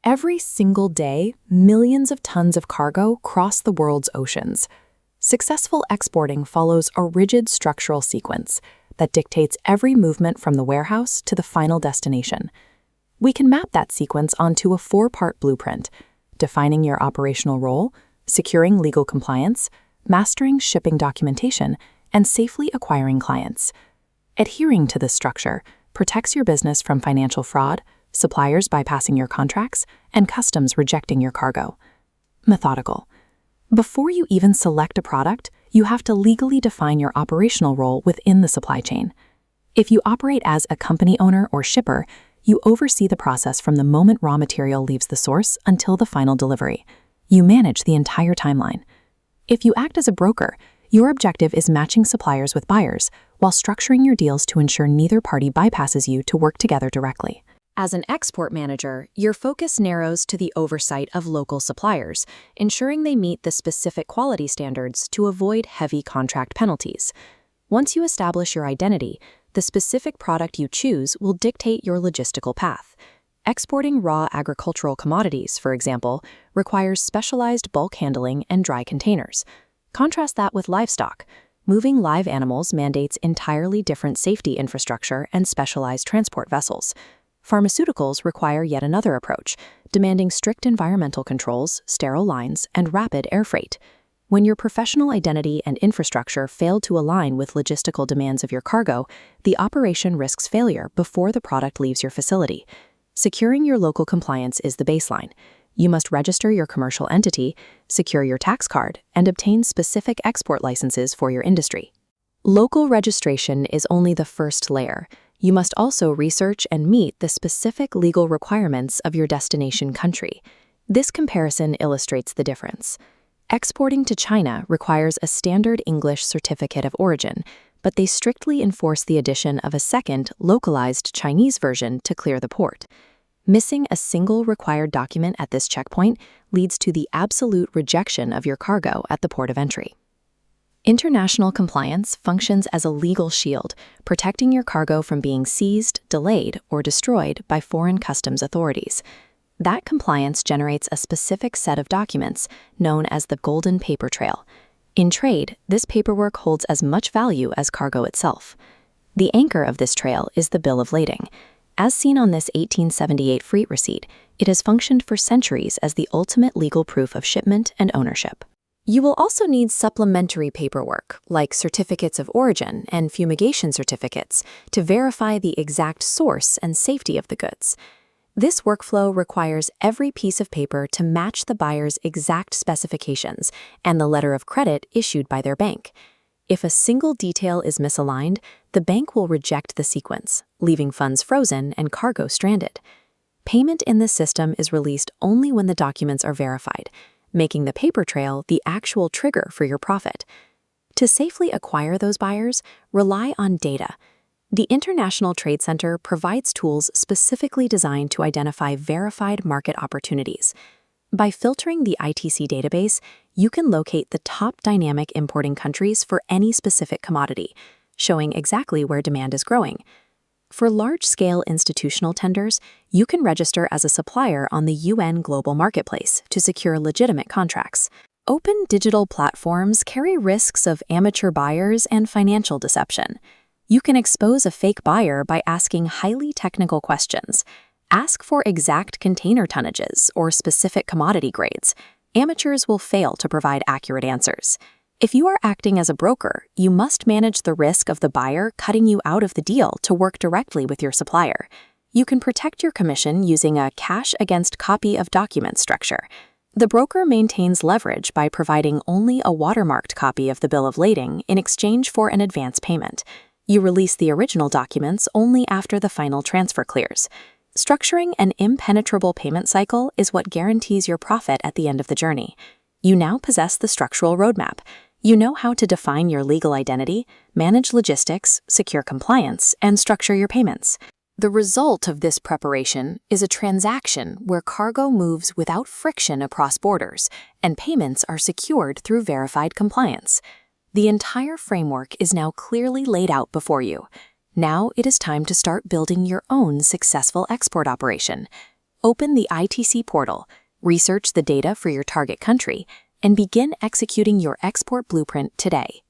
Every single day, millions of tons of cargo cross the world's oceans. Successful exporting follows a rigid structural sequence that dictates every movement from the warehouse to the final destination. We can map that sequence onto a 4-part blueprint: defining your operational role, securing legal compliance, mastering shipping documentation, and safely acquiring clients. Adhering to this structure protects your business from financial fraud, suppliers bypassing your contracts, and customs rejecting your cargo. Methodical. Before you even select a product, you have to legally define your operational role within the supply chain. If you operate as a company owner or shipper, you oversee the process from the moment raw material leaves the source until the final delivery. You manage the entire timeline. If you act as a broker, your objective is matching suppliers with buyers while structuring your deals to ensure neither party bypasses you to work together directly. As an export manager, your focus narrows to the oversight of local suppliers, ensuring they meet the specific quality standards to avoid heavy contract penalties. Once you establish your identity, the specific product you choose will dictate your logistical path. Exporting raw agricultural commodities, for example, requires specialized bulk handling and dry containers. Contrast that with livestock. Moving live animals mandates entirely different safety infrastructure and specialized transport vessels. Pharmaceuticals require yet another approach, demanding strict environmental controls, sterile lines, and rapid air freight. When your professional identity and infrastructure fail to align with logistical demands of your cargo, the operation risks failure before the product leaves your facility. Securing your local compliance is the baseline. You must register your commercial entity, secure your tax card, and obtain specific export licenses for your industry. Local registration is only the first layer. You must also research and meet the specific legal requirements of your destination country. This comparison illustrates the difference. Exporting to China requires a standard English certificate of origin, but they strictly enforce the addition of a second, localized Chinese version to clear the port. Missing a single required document at this checkpoint leads to the absolute rejection of your cargo at the port of entry. International compliance functions as a legal shield, protecting your cargo from being seized, delayed, or destroyed by foreign customs authorities. That compliance generates a specific set of documents known as the Golden Paper Trail. In trade, this paperwork holds as much value as cargo itself. The anchor of this trail is the bill of lading. As seen on this 1878 freight receipt, it has functioned for centuries as the ultimate legal proof of shipment and ownership. You will also need supplementary paperwork, like certificates of origin and fumigation certificates, to verify the exact source and safety of the goods. This workflow requires every piece of paper to match the buyer's exact specifications and the letter of credit issued by their bank. If a single detail is misaligned, the bank will reject the sequence, leaving funds frozen and cargo stranded. Payment in this system is released only when the documents are verified, making the paper trail the actual trigger for your profit. To safely acquire those buyers, rely on data. The International Trade Center provides tools specifically designed to identify verified market opportunities. By filtering the ITC database, you can locate the top dynamic importing countries for any specific commodity, showing exactly where demand is growing. For large-scale institutional tenders, you can register as a supplier on the UN Global Marketplace to secure legitimate contracts. Open digital platforms carry risks of amateur buyers and financial deception. You can expose a fake buyer by asking highly technical questions. Ask for exact container tonnages or specific commodity grades. Amateurs will fail to provide accurate answers. If you are acting as a broker, you must manage the risk of the buyer cutting you out of the deal to work directly with your supplier. You can protect your commission using a cash against copy of document structure. The broker maintains leverage by providing only a watermarked copy of the bill of lading in exchange for an advance payment. You release the original documents only after the final transfer clears. Structuring an impenetrable payment cycle is what guarantees your profit at the end of the journey. You now possess the structural roadmap. You know how to define your legal identity, manage logistics, secure compliance, and structure your payments. The result of this preparation is a transaction where cargo moves without friction across borders, and payments are secured through verified compliance. The entire framework is now clearly laid out before you. Now it is time to start building your own successful export operation. Open the ITC portal, research the data for your target country, and begin executing your export blueprint today.